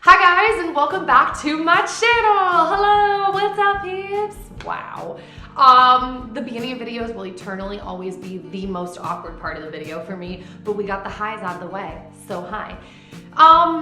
Hi guys, and welcome back to my channel. Hello, what's up peeps? Wow. The beginning of videos will eternally always be the most awkward part of the video for me, but we got the highs out of the way, so hi.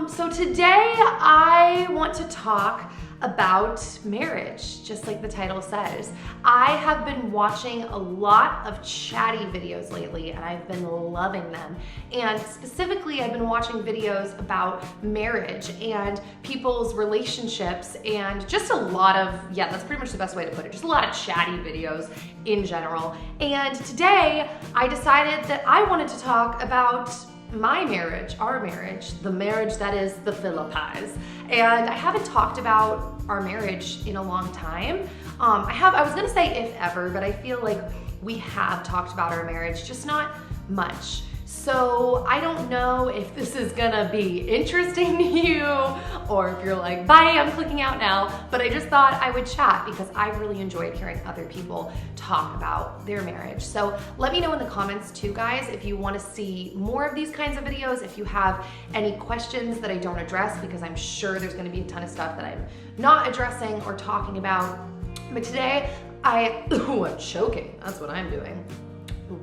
So today I want to talk about marriage, just like the title says. I have been watching a lot of chatty videos lately and I've been loving them. And specifically, I've been watching videos about marriage and people's relationships and just a lot of, yeah, that's pretty much the best way to put it, just a lot of chatty videos in general. And today I decided that I wanted to talk about my marriage, our marriage, the marriage that is the Philippis. And I haven't talked about our marriage in a long time. I was gonna say if ever, but I feel like we have talked about our marriage, just not much. So I don't know if this is gonna be interesting to you or if you're like, bye, I'm clicking out now. But I just thought I would chat because I really enjoyed hearing other people talk about their marriage. So let me know in the comments too, guys, if you wanna see more of these kinds of videos, if you have any questions that I don't address, because I'm sure there's gonna be a ton of stuff that I'm not addressing or talking about. But today, I'm choking, that's what I'm doing.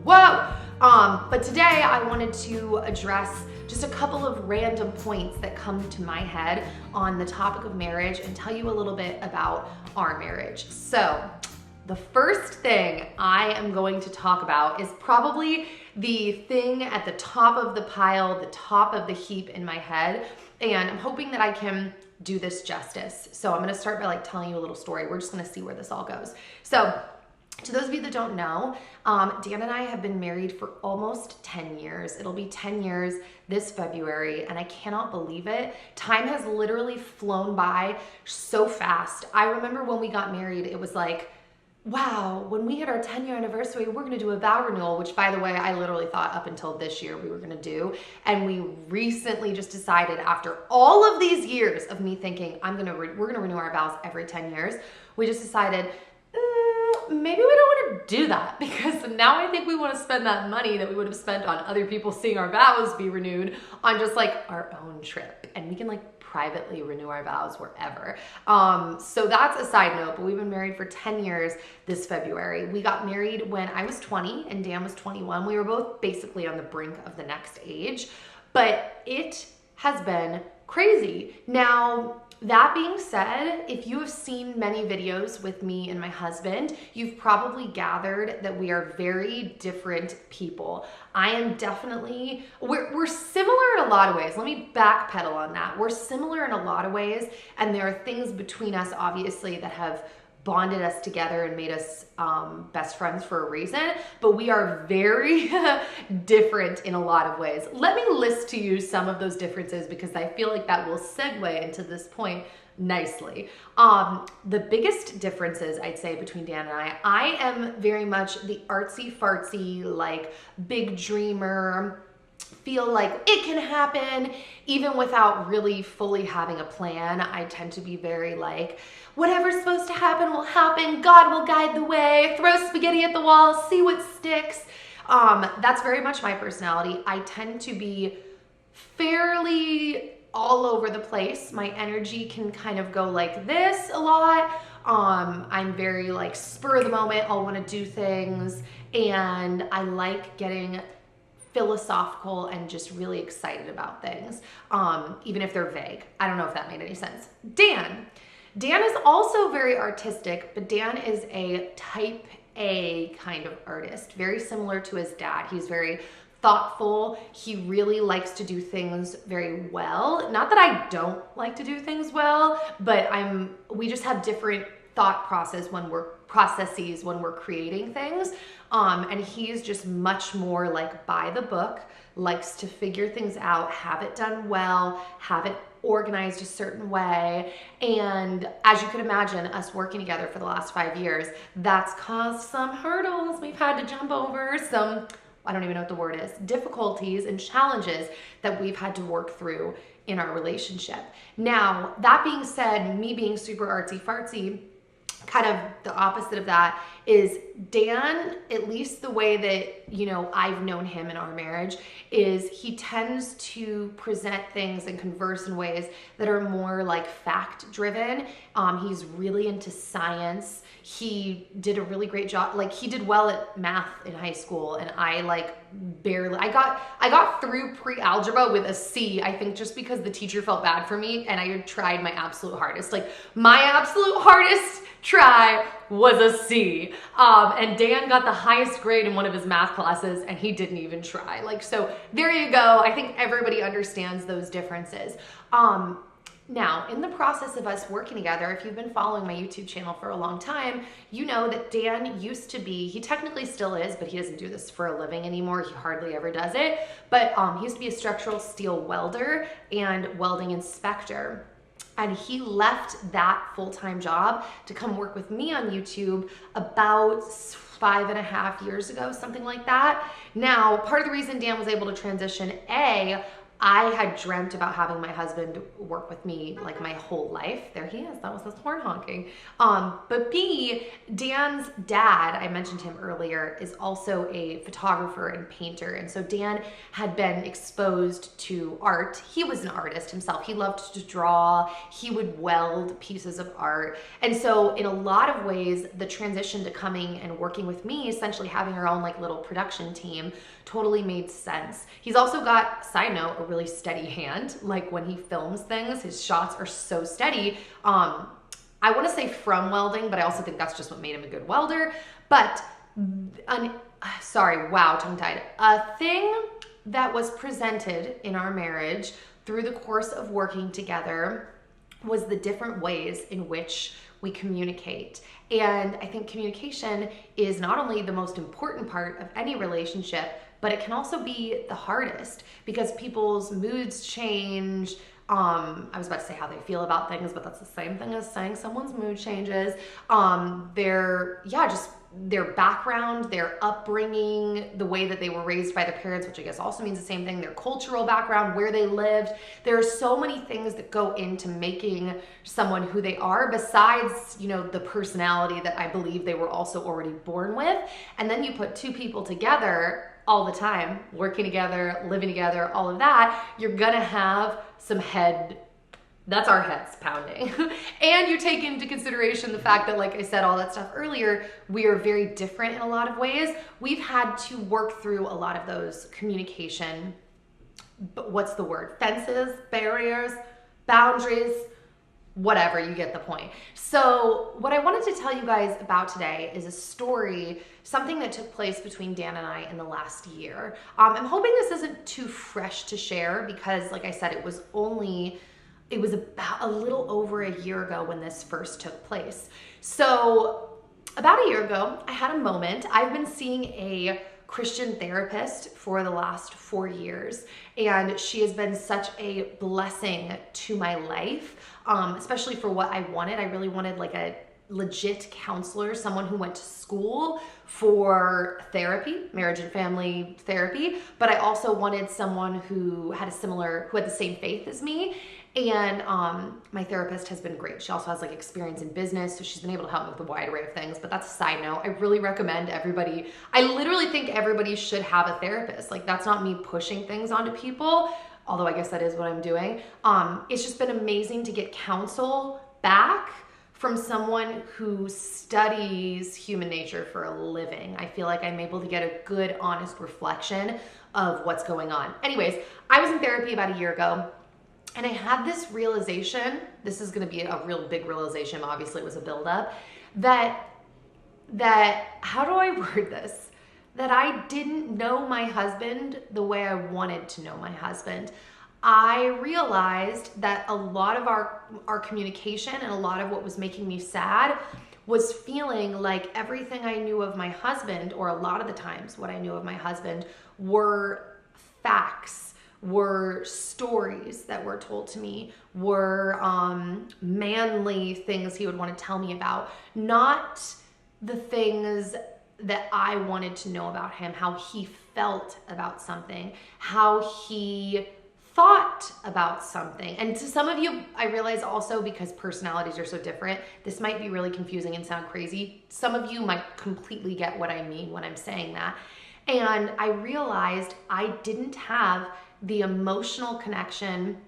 Whoa! But today I wanted to address just a couple of random points that come to my head on the topic of marriage and tell you a little bit about our marriage. So the first thing I am going to talk about is probably the thing at the top of the pile, the top of the heap in my head, and I'm hoping that I can do this justice. So I'm gonna start by telling you a little story. We're just gonna see where this all goes. So to those of you that don't know, Dan and I have been married for almost 10 years. It'll be 10 years this February, and I cannot believe it. Time has literally flown by so fast. I remember when we got married, it was like, wow, when we hit our 10-year anniversary, we're gonna do a vow renewal, which by the way, I literally thought up until this year we were gonna do. And we recently just decided after all of these years of me thinking, we're gonna renew our vows every 10 years, we just decided, maybe we don't want to do that, because now I think we want to spend that money that we would have spent on other people seeing our vows be renewed on just our own trip, and we can privately renew our vows wherever. So that's a side note, but we've been married for 10 years this February. We got married when I was 20 and Dan was 21. We were both basically on the brink of the next age, but it has been crazy. Now, that being said, if you have seen many videos with me and my husband, you've probably gathered that we are very different people. I am definitely, we're similar in a lot of ways. Let me backpedal on that. We're similar in a lot of ways, and there are things between us, obviously, that have bonded us together and made us best friends for a reason, but we are very different in a lot of ways. Let me list to you some of those differences because I feel like that will segue into this point nicely. The biggest differences I'd say between Dan and I am very much the artsy fartsy, big dreamer, feel like it can happen even without really fully having a plan. I tend to be very whatever's supposed to happen will happen, God will guide the way, throw spaghetti at the wall, see what sticks. That's very much my personality. I tend to be fairly all over the place. My energy can kind of go like this a lot. I'm very spur of the moment, I'll want to do things, and I like getting philosophical and just really excited about things, even if they're vague. I don't know if that made any sense. Dan is also very artistic, but Dan is a type A kind of artist, very similar to his dad. He's very thoughtful. He really likes to do things very well. Not that I don't like to do things well, but we just have different thought processes when we're creating things. And he's just much more by the book, likes to figure things out, have it done well, have it organized a certain way. And as you can imagine, us working together for the last 5 years, that's caused some hurdles. We've had to jump over some, I don't even know what the word is, difficulties and challenges that we've had to work through in our relationship. Now, that being said, me being super artsy fartsy, kind of the opposite of that is Dan, at least the way that, you know, I've known him in our marriage, is he tends to present things and converse in ways that are more like fact driven. He's really into science. He did a really great job. Like, he did well at math in high school, and I like barely, I got through pre-algebra with a C, I think, just because the teacher felt bad for me and I tried my absolute hardest. Like, my absolute hardest try was a C. And Dan got the highest grade in one of his math classes and he didn't even try. Like, so there you go. I think everybody understands those differences. Now, in the process of us working together, if you've been following my YouTube channel for a long time, you know that Dan used to be, he technically still is, but he doesn't do this for a living anymore. He hardly ever does it. But he used to be a structural steel welder and welding inspector. And he left that full-time job to come work with me on YouTube about 5.5 years ago, something like that. Now, part of the reason Dan was able to transition, I had dreamt about having my husband work with me like my whole life. There he is, that was his horn honking. But B, Dan's dad, I mentioned him earlier, is also a photographer and painter. And so Dan had been exposed to art. He was an artist himself. He loved to draw. He would weld pieces of art. And so in a lot of ways, the transition to coming and working with me, essentially having our own like little production team, totally made sense. He's also got, side note, a really steady hand. Like, when he films things, his shots are so steady. I want to say from welding, but I also think that's just what made him a good welder. But, sorry, wow, tongue-tied. A thing that was presented in our marriage through the course of working together was the different ways in which we communicate. And I think communication is not only the most important part of any relationship, but it can also be the hardest because people's moods change. I was about to say how they feel about things, but that's the same thing as saying someone's mood changes. Their background, their upbringing, the way that they were raised by their parents, which I guess also means the same thing, their cultural background, where they lived. There are so many things that go into making someone who they are, besides, you know, the personality that I believe they were also already born with. And then you put two people together all the time, working together, living together, all of that, you're gonna have some that's our heads pounding. And you take into consideration the fact that, like I said, all that stuff earlier, we are very different in a lot of ways. We've had to work through a lot of those communication, but what's the word? Fences, barriers, boundaries, whatever, you get the point. So what I wanted to tell you guys about today is a story, something that took place between Dan and I in the last year. I'm hoping this isn't too fresh to share because, like I said, it was about a little over a year ago when this first took place. So about a year ago, I had a moment. I've been seeing a Christian therapist for the last 4 years, and she has been such a blessing to my life, especially for what I wanted. I really wanted like a legit counselor, someone who went to school for therapy, marriage and family therapy, but I also wanted someone who had the same faith as me. And my therapist has been great. She also has like experience in business, so she's been able to help me with a wide array of things, but that's a side note. I really recommend everybody, I literally think everybody should have a therapist. Like, that's not me pushing things onto people, although I guess that is what I'm doing. It's just been amazing to get counsel back from someone who studies human nature for a living. I feel like I'm able to get a good, honest reflection of what's going on. Anyways, I was in therapy about a year ago, and I had this realization, this is gonna be a real big realization, obviously it was a buildup, that how do I word this? That I didn't know my husband the way I wanted to know my husband. I realized that a lot of our communication and a lot of what was making me sad was feeling like everything I knew of my husband, or a lot of the times what I knew of my husband, were facts, were stories that were told to me, were manly things he would want to tell me about, not the things that I wanted to know about him, how he felt about something, how he thought about something. And to some of you, I realize also, because personalities are so different, this might be really confusing and sound crazy. Some of you might completely get what I mean when I'm saying that. And I realized I didn't have the emotional connection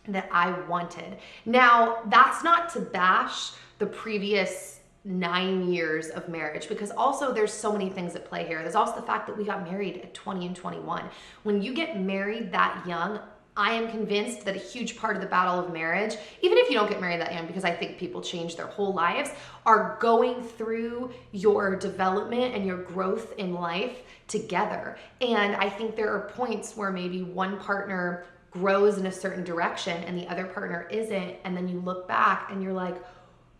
that I wanted. Now, that's not to bash the previous 9 years of marriage, because also there's so many things at play here. There's also the fact that we got married at 20 and 21. When you get married that young, I am convinced that a huge part of the battle of marriage, even if you don't get married that young, because I think people change their whole lives, are going through your development and your growth in life together. And I think there are points where maybe one partner grows in a certain direction and the other partner isn't, and then you look back and you're like,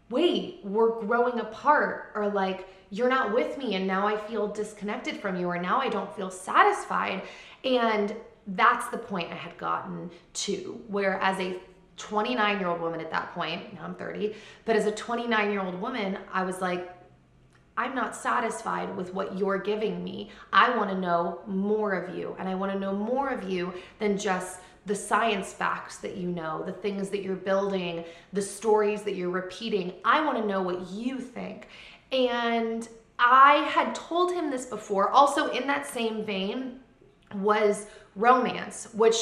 wait, we're growing apart, or like, you're not with me and now I feel disconnected from you, or now I don't feel satisfied. And that's the point I had gotten to, where as a 29-year-old woman at that point, now I'm 30, but as a 29-year-old woman, I was like, I'm not satisfied with what you're giving me. I want to know more of you, and I want to know more of you than just the science facts that you know, the things that you're building, the stories that you're repeating. I want to know what you think. And I had told him this before. Also in that same vein was romance, which,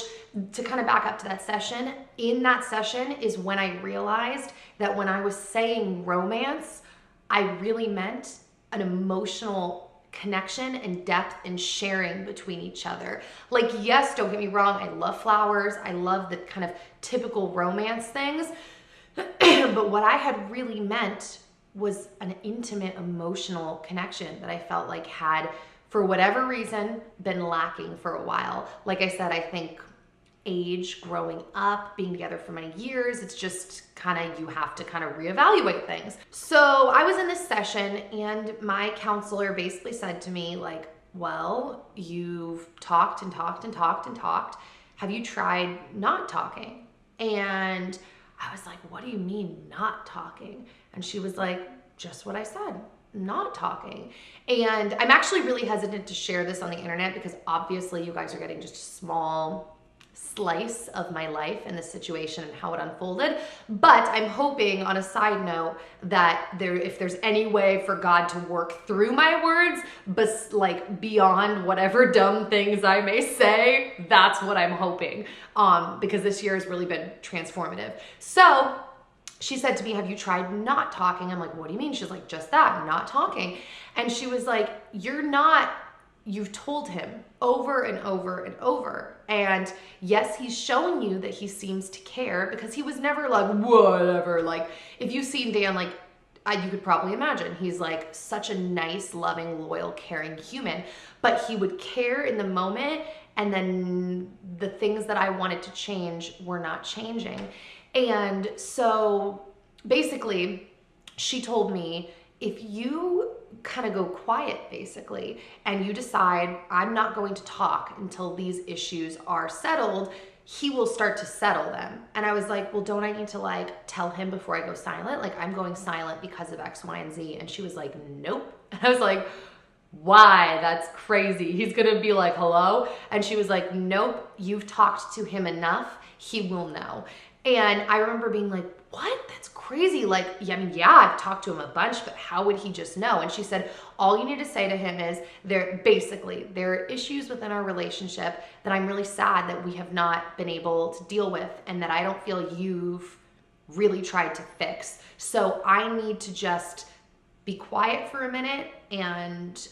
to kind of back up to that session, in that session is when I realized that when I was saying romance, I really meant an emotional connection and depth and sharing between each other. Like, yes, don't get me wrong, I love flowers, I love the kind of typical romance things, but what I had really meant was an intimate emotional connection that I felt like had, for whatever reason, been lacking for a while. Like I said, I think age, growing up, being together for many years, it's just kind of, you have to kind of reevaluate things. So I was in this session and my counselor basically said to me, like, well, you've talked and talked and talked and talked. Have you tried not talking? And I was like, what do you mean not talking? And she was like, just what I said, not talking. And I'm actually really hesitant to share this on the internet because obviously you guys are getting just a small slice of my life and the situation and how it unfolded. But I'm hoping, on a side note, that if there's any way for God to work through my words, but like beyond whatever dumb things I may say, that's what I'm hoping. Because this year has really been transformative. So she said to me, have you tried not talking? I'm like, what do you mean? She's like, just that, not talking. And she was like, you've told him over and over and over. And yes, he's showing you that he seems to care, because he was never like, whatever. Like, if you've seen Dan, like, you could probably imagine, he's like such a nice, loving, loyal, caring human, but he would care in the moment. And then the things that I wanted to change were not changing. And so basically she told me, if you kind of go quiet basically, and you decide I'm not going to talk until these issues are settled, he will start to settle them. And I was like, well, don't I need to like tell him before I go silent? Like, I'm going silent because of X, Y, and Z. And she was like, nope. And I was like, why? That's crazy. He's gonna be like, hello? And she was like, nope, you've talked to him enough. He will know. And I remember being like, what? That's crazy. Like, yeah, I mean, yeah, I've talked to him a bunch, but how would he just know? And she said, all you need to say to him is, there are issues within our relationship that I'm really sad that we have not been able to deal with, and that I don't feel you've really tried to fix. So I need to just be quiet for a minute and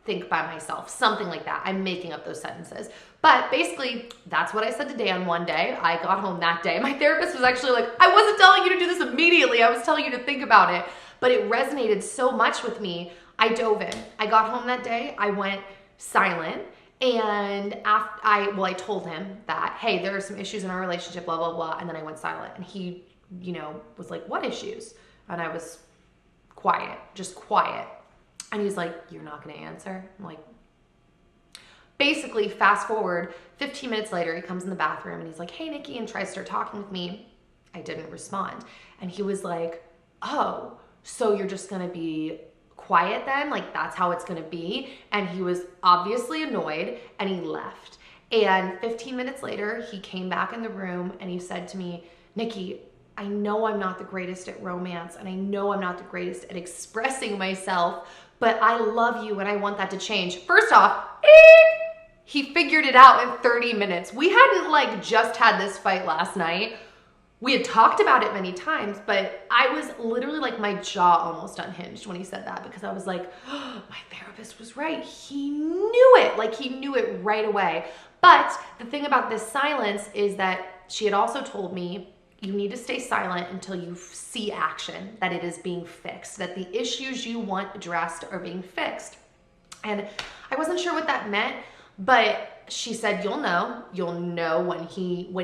think by myself, something like that. I'm making up those sentences. But basically, that's what I said to Dan one day. I got home that day. My therapist was actually like, I wasn't telling you to do this immediately. I was telling you to think about it. But it resonated so much with me, I dove in. I got home that day. I went silent. And I told him that, hey, there are some issues in our relationship, blah, blah, blah. And then I went silent. And he, was like, what issues? And I was quiet, just quiet. And he's like, you're not gonna answer? I'm like, basically, fast forward, 15 minutes later, he comes in the bathroom and he's like, hey, Nikki, and tries to start talking with me. I didn't respond. And he was like, oh, so you're just gonna be quiet then? Like, that's how it's gonna be? And he was obviously annoyed and he left. And 15 minutes later, he came back in the room and he said to me, Nikki, I know I'm not the greatest at romance and I know I'm not the greatest at expressing myself, but I love you and I want that to change. First off, he figured it out in 30 minutes. We hadn't like just had this fight last night. We had talked about it many times, but I was literally like, my jaw almost unhinged when he said that, because I was like, oh, my therapist was right. He knew it. Like, he knew it right away. But the thing about this silence is that she had also told me, you need to stay silent until you see action, that it is being fixed, that the issues you want addressed are being fixed. And I wasn't sure what that meant, but she said, you'll know when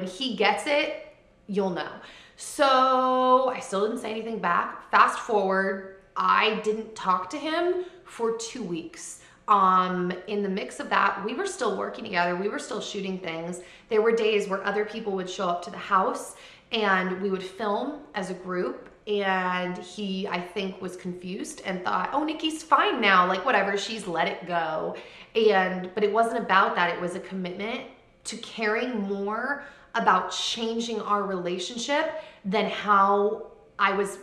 he gets it, you'll know. So I still didn't say anything back. Fast forward, I didn't talk to him for 2 weeks. In the mix of that, we were still working together. We were still shooting things. There were days where other people would show up to the house and we would film as a group. And he, I think, was confused and thought, oh, Nikki's fine now. Like, whatever, she's let it go. But it wasn't about that. It was a commitment to caring more about changing our relationship than how I was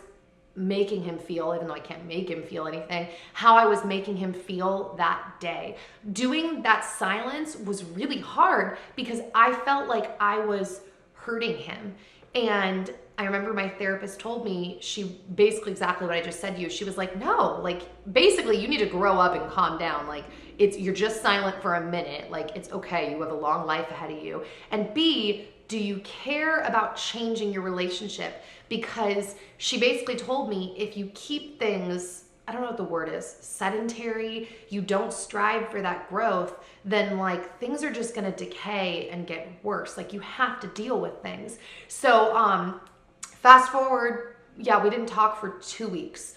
making him feel, even though I can't make him feel anything, how I was making him feel that day. Doing that silence was really hard because I felt like I was hurting him. And I remember my therapist told me, she basically exactly what I just said to you. She was like, no, like, basically you need to grow up and calm down. Like, you're just silent for a minute. Like, it's okay. You have a long life ahead of you. And B, do you care about changing your relationship? Because she basically told me, if you keep things, I don't know what the word is, sedentary, you don't strive for that growth, then like things are just gonna decay and get worse. Like, you have to deal with things. So fast forward, yeah, we didn't talk for 2 weeks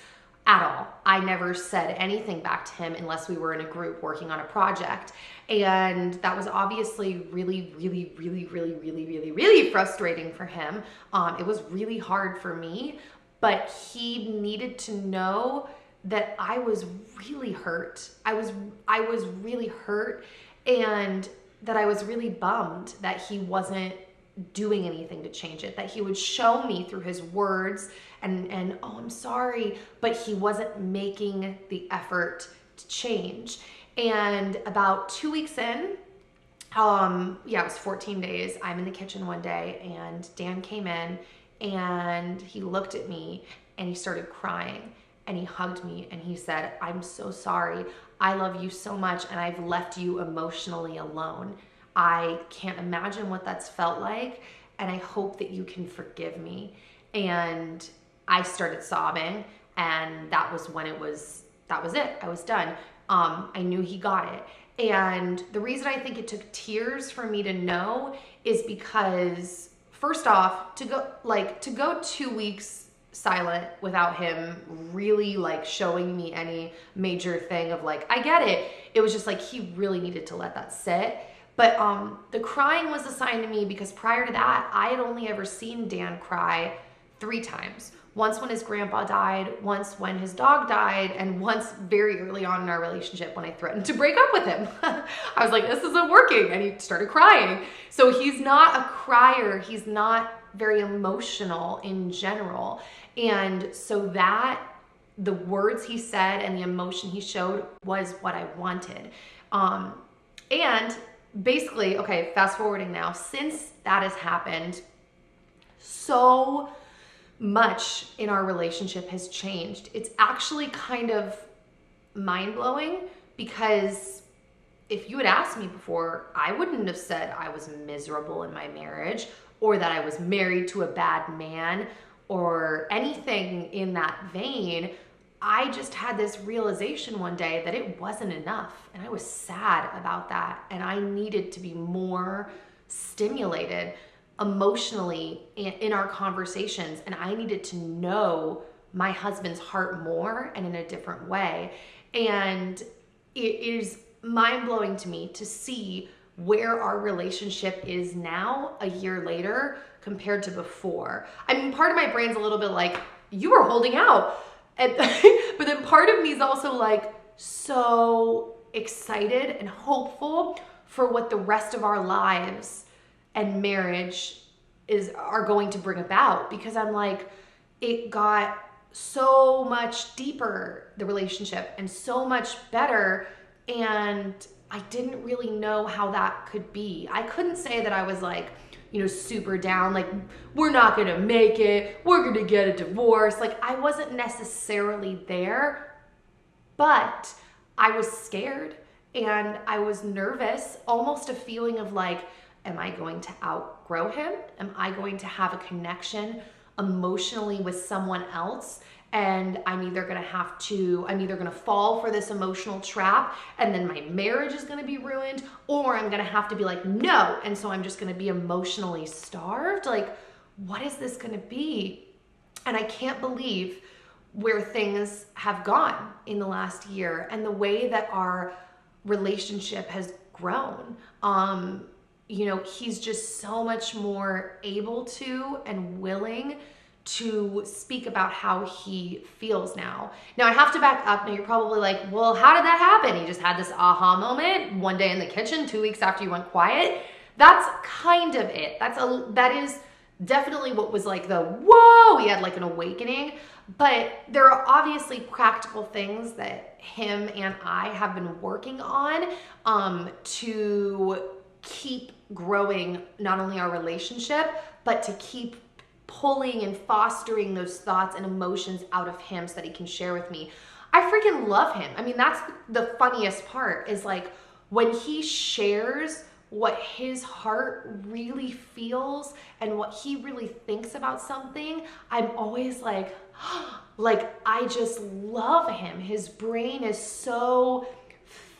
at all. I never said anything back to him unless we were in a group working on a project. And that was obviously really, really, really, really, really, really, really frustrating for him. It was really hard for me, but he needed to know that I was really hurt. I was really hurt, and that I was really bummed that he wasn't doing anything to change it, that he would show me through his words and oh, I'm sorry, but he wasn't making the effort to change. And about 2 weeks in, yeah, it was 14 days, I'm in the kitchen one day and Dan came in and he looked at me and he started crying and he hugged me and he said, I'm so sorry. I love you so much and I've left you emotionally alone. I can't imagine what that's felt like, and I hope that you can forgive me. And I started sobbing, and that was when that was it. I was done. I knew he got it. And the reason I think it took tears for me to know is because, first off, to go 2 weeks silent without him really like showing me any major thing of like, I get it. It was just like he really needed to let that sit. But the crying was a sign to me because prior to that, I had only ever seen Dan cry 3 times. Once when his grandpa died, once when his dog died, and once very early on in our relationship when I threatened to break up with him. I was like, this isn't working, and he started crying. So he's not a crier. He's not very emotional in general. And so that, the words he said and the emotion he showed was what I wanted. And basically, okay, fast forwarding now, since that has happened, so much in our relationship has changed. It's actually kind of mind-blowing because if you had asked me before, I wouldn't have said I was miserable in my marriage or that I was married to a bad man or anything in that vein. I just had this realization one day that it wasn't enough, and I was sad about that, and I needed to be more stimulated emotionally in our conversations, and I needed to know my husband's heart more and in a different way. And it is mind-blowing to me to see where our relationship is now a year later compared to before. I mean, part of my brain's a little bit like, you were holding out. But then part of me is also like so excited and hopeful for what the rest of our lives and marriage are going to bring about. Because I'm like, it got so much deeper, the relationship, and so much better, and I didn't really know how that could be. I couldn't say that I was like, you know, super down, like, we're not gonna make it, we're gonna get a divorce. Like, I wasn't necessarily there, but I was scared and I was nervous, almost a feeling of like, am I going to outgrow him? Am I going to have a connection emotionally with someone else? And I'm either gonna fall for this emotional trap and then my marriage is gonna be ruined, or I'm gonna have to be like, no. And so I'm just gonna be emotionally starved. Like, what is this gonna be? And I can't believe where things have gone in the last year and the way that our relationship has grown. You know, he's just so much more able to and willing to speak about how he feels now. Now I have to back up. Now you're probably like, well, how did that happen? You just had this aha moment one day in the kitchen 2 weeks after you went quiet. That's kind of it. That is definitely what was like the whoa, he had like an awakening. But there are obviously practical things that him and I have been working on to keep growing not only our relationship, but to keep pulling and fostering those thoughts and emotions out of him so that he can share with me. I freaking love him. I mean, that's the funniest part, is like when he shares what his heart really feels and what he really thinks about something, I'm always like, I just love him. His brain is so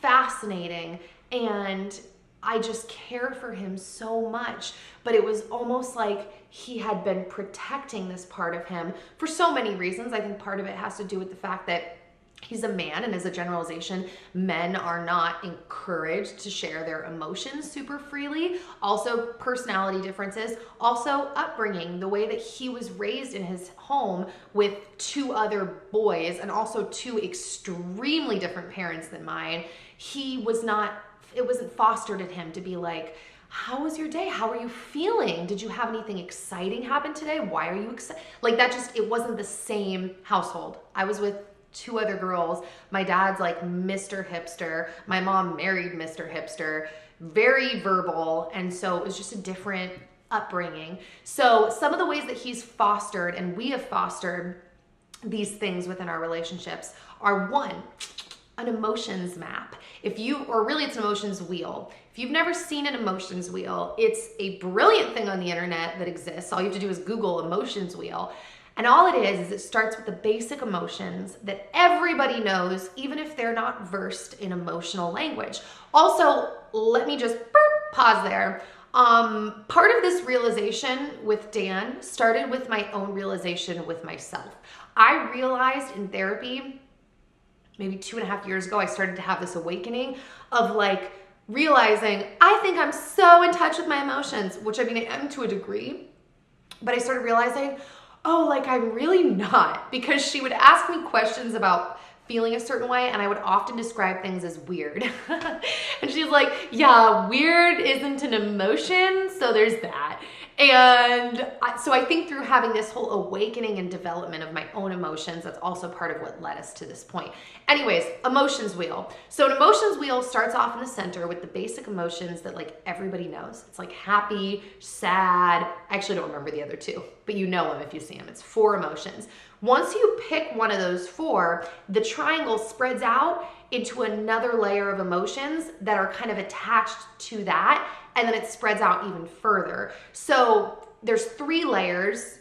fascinating and I just care for him so much. But it was almost like he had been protecting this part of him for so many reasons. I think part of it has to do with the fact that he's a man, and as a generalization, men are not encouraged to share their emotions super freely. Also, personality differences. Also, upbringing, the way that he was raised in his home with 2 other boys, and also 2 extremely different parents than mine. It wasn't fostered in him to be like, how was your day? How are you feeling? Did you have anything exciting happen today? Why are you excited? Like, it wasn't the same household. I was with 2 other girls. My dad's like Mr. Hipster. My mom married Mr. Hipster, very verbal. And so it was just a different upbringing. So some of the ways that he's fostered and we have fostered these things within our relationships are, 1, an emotions map. It's an emotions wheel. If you've never seen an emotions wheel, it's a brilliant thing on the internet that exists. All you have to do is Google emotions wheel. And all it is it starts with the basic emotions that everybody knows, even if they're not versed in emotional language. Also, let me just pause there. Part of this realization with Dan started with my own realization with myself. I realized in therapy, maybe 2.5 years ago, I started to have this awakening of like realizing I think I'm so in touch with my emotions, which I mean, I am to a degree, but I started realizing, oh, like I'm really not, because she would ask me questions about feeling a certain way and I would often describe things as weird. And she's like, yeah, weird isn't an emotion, so there's that. And so I think through having this whole awakening and development of my own emotions, that's also part of what led us to this point. Anyways, emotions wheel. So an emotions wheel starts off in the center with the basic emotions that like everybody knows. It's like happy, sad. I actually don't remember the other 2, but you know them if you see them. It's 4 emotions. Once you pick one of those 4, the triangle spreads out into another layer of emotions that are kind of attached to that, and then it spreads out even further. So there's 3 layers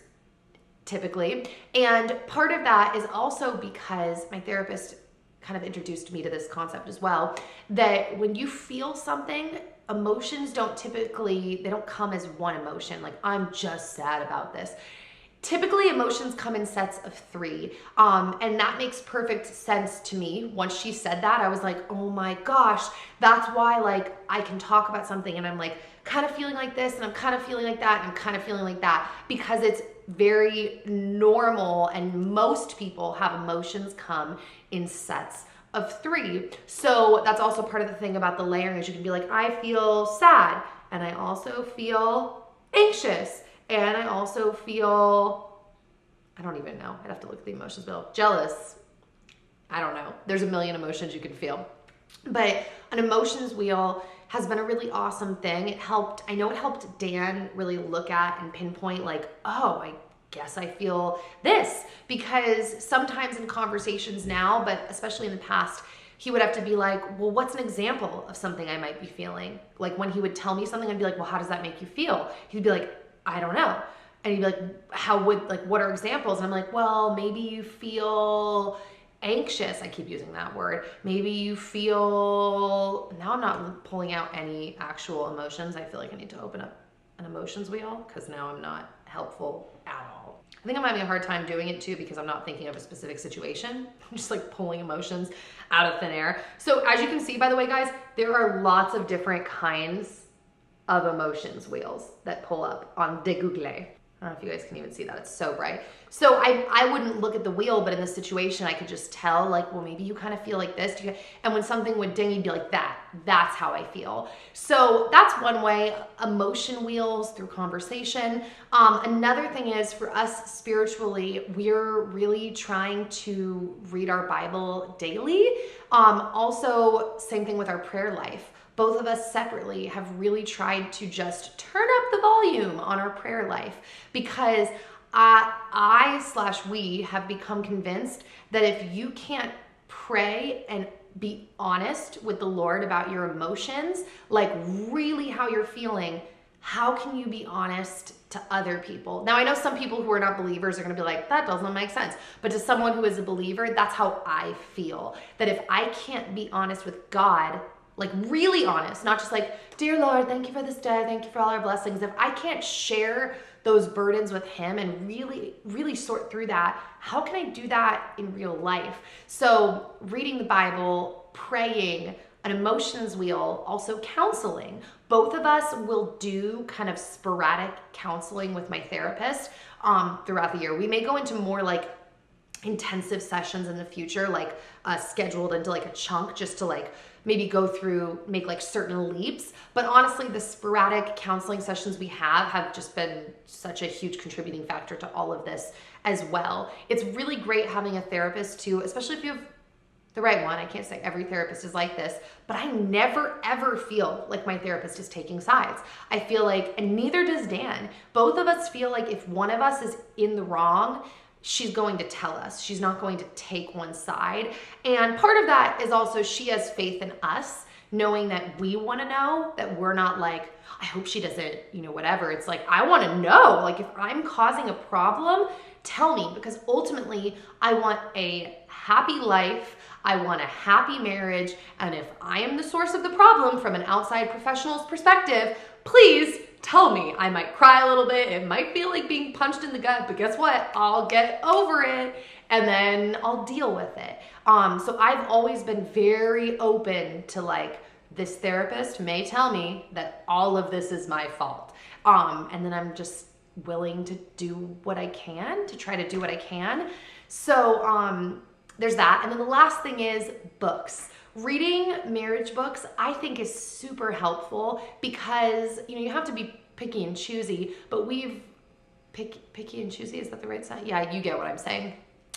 typically, and part of that is also because my therapist kind of introduced me to this concept as well, that when you feel something, emotions don't come as one emotion, like I'm just sad about this. Typically, emotions come in sets of 3, and that makes perfect sense to me. Once she said that, I was like, oh my gosh, that's why like I can talk about something and I'm like kind of feeling like this and I'm kind of feeling like that and I'm kind of feeling like that, because it's very normal and most people have emotions come in sets of 3. So that's also part of the thing about the layering, is you can be like, I feel sad, and I also feel anxious, and I also feel, I don't even know, I'd have to look at the emotions wheel, jealous, I don't know. There's a million emotions you can feel. But an emotions wheel has been a really awesome thing. I know it helped Dan really look at and pinpoint like, oh, I guess I feel this. Because sometimes in conversations now, but especially in the past, he would have to be like, well, what's an example of something I might be feeling? Like when he would tell me something, I'd be like, well, how does that make you feel? He'd be like, I don't know. And he'd be like, what are examples? And I'm like, well, maybe you feel anxious. I keep using that word. Maybe you feel, now I'm not pulling out any actual emotions. I feel like I need to open up an emotions wheel because now I'm not helpful at all. I think I'm having a hard time doing it too because I'm not thinking of a specific situation. I'm just like pulling emotions out of thin air. So as you can see, by the way, guys, there are lots of different kinds of emotions wheels that pull up on de Google. I don't know if you guys can even see that. It's so bright. So I wouldn't look at the wheel, but in this situation, I could just tell like, well, maybe you kind of feel like this. And when something would ding, you'd be like, that's how I feel. So that's one way, emotion wheels through conversation. Another thing is for us spiritually, we're really trying to read our Bible daily. Also, same thing with our prayer life. Both of us separately have really tried to just turn up the volume on our prayer life because we have become convinced that if you can't pray and be honest with the Lord about your emotions, like really how you're feeling, how can you be honest to other people? Now, I know some people who are not believers are going to be like, that doesn't make sense. But to someone who is a believer, that's how I feel. That if I can't be honest with God, like really honest, not just like, dear Lord, thank you for this day, thank you for all our blessings. If I can't share those burdens with him and really, really sort through that, how can I do that in real life? So reading the Bible, praying, an emotions wheel, also counseling. Both of us will do kind of sporadic counseling with my therapist throughout the year. We may go into more like intensive sessions in the future, like scheduled into like a chunk just to like maybe go through, make like certain leaps. But honestly, the sporadic counseling sessions we have just been such a huge contributing factor to all of this as well. It's really great having a therapist too, especially if you have the right one. I can't say every therapist is like this, but I never ever feel like my therapist is taking sides. I feel like, and neither does Dan, both of us feel like if one of us is in the wrong, she's going to tell us. She's not going to take one side. And part of that is also she has faith in us, knowing that we want to know, that we're not like, I hope she doesn't, whatever. It's like, I want to know, like if I'm causing a problem, tell me, because ultimately I want a happy life. I want a happy marriage. And if I am the source of the problem from an outside professional's perspective, please tell me. I might cry a little bit. It might feel like being punched in the gut, but guess what? I'll get over it and then I'll deal with it. So I've always been very open to like, this therapist may tell me that all of this is my fault. And then I'm just willing to do what I can, to try to do what I can. So there's that. And then the last thing is books. Reading marriage books, I think, is super helpful because, you have to be picky and choosy, but picky and choosy, is that the right side? Yeah, you get what I'm saying.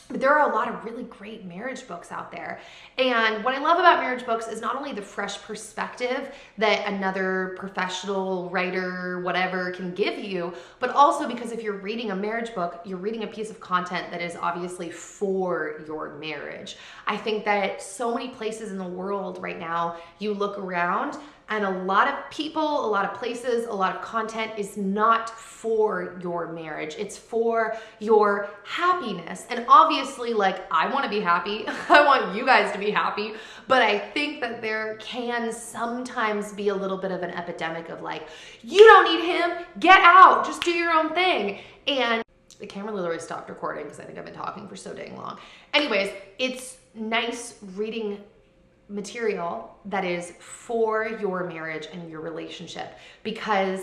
But there are a lot of really great marriage books out there. And what I love about marriage books is not only the fresh perspective that another professional writer, whatever, can give you, but also because if you're reading a marriage book, you're reading a piece of content that is obviously for your marriage. I think that so many places in the world right now, you look around and a lot of people, a lot of places, a lot of content is not for your marriage. It's for your happiness. And obviously, like, I want to be happy. I want you guys to be happy. But I think that there can sometimes be a little bit of an epidemic of like, you don't need him, get out, just do your own thing. And the camera literally stopped recording because I think I've been talking for so dang long. Anyways, it's nice reading material that is for your marriage and your relationship, because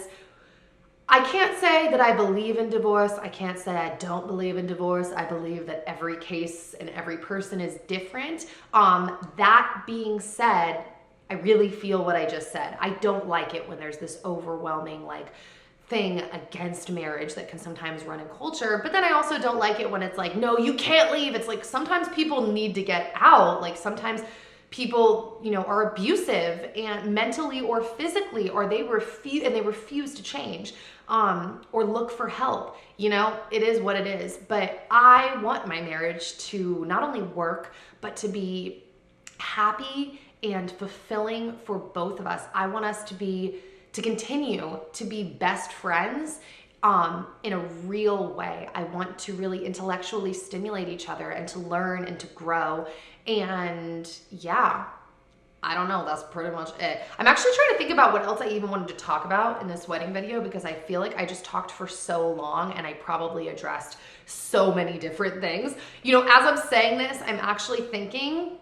I can't say that I believe in divorce. I can't say I don't believe in divorce. I believe that every case and every person is different. That being said, I really feel what I just said. I don't like it when there's this overwhelming like thing against marriage that can sometimes run in culture. But then I also don't like it when it's like, no, you can't leave. It's like sometimes people need to get out. Like sometimes people, you know, are abusive and mentally or physically, or they refuse to change, or look for help. You know, it is what it is. But I want my marriage to not only work, but to be happy and fulfilling for both of us. I want us to continue to be best friends in a real way. I want to really intellectually stimulate each other and to learn and to grow. And yeah, I don't know, that's pretty much it. I'm actually trying to think about what else I even wanted to talk about in this wedding video, because I feel like I just talked for so long and I probably addressed so many different things. You know, as I'm saying this, I'm actually thinking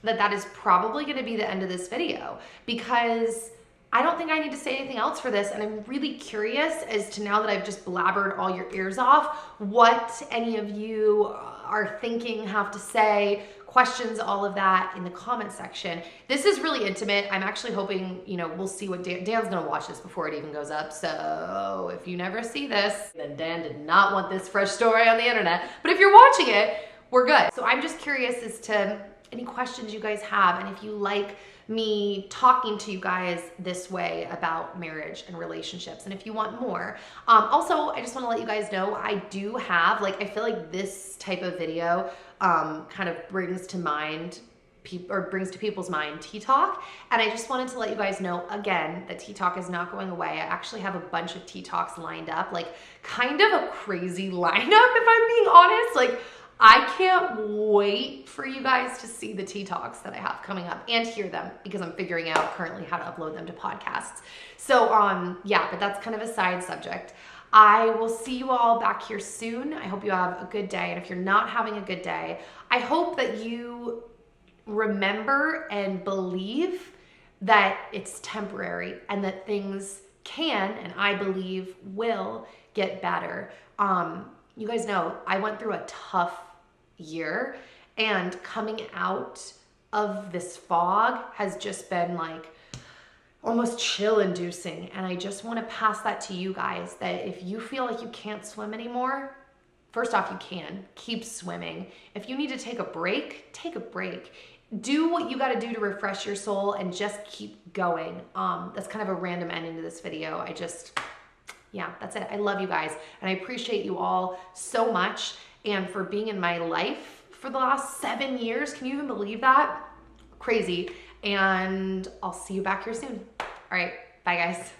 that is probably gonna be the end of this video, because I don't think I need to say anything else for this, and I'm really curious as to, now that I've just blabbered all your ears off, what any of you are thinking, have to say, questions, all of that in the comment section. This is really intimate. I'm actually hoping, you know, we'll see what Dan's gonna watch this before it even goes up. So if you never see this, then Dan did not want this fresh story on the internet. But if you're watching it, we're good. So I'm just curious as to any questions you guys have, and if you like me talking to you guys this way about marriage and relationships, and if you want more. Also, I just want to let you guys know, I do have, like, I feel like this type of video kind of brings to people's mind tea talk, and I just wanted to let you guys know again that tea talk is not going away. I actually have a bunch of tea talks lined up, like kind of a crazy lineup if I'm being honest. Like, I can't wait for you guys to see the tea talks that I have coming up and hear them, because I'm figuring out currently how to upload them to podcasts. So yeah, but that's kind of a side subject. I will see you all back here soon. I hope you have a good day. And if you're not having a good day, I hope that you remember and believe that it's temporary and that things can, and I believe will, get better. You guys know I went through a tough year, and coming out of this fog has just been like almost chill inducing. And I just want to pass that to you guys, that if you feel like you can't swim anymore, first off, you can keep swimming. If you need to take a break, take a break. Do what you got to do to refresh your soul and just keep going. That's kind of a random ending to this video. Yeah, that's it. I love you guys, and I appreciate you all so much, and for being in my life for the last 7 years. Can you even believe that? Crazy. And I'll see you back here soon. All right, bye guys.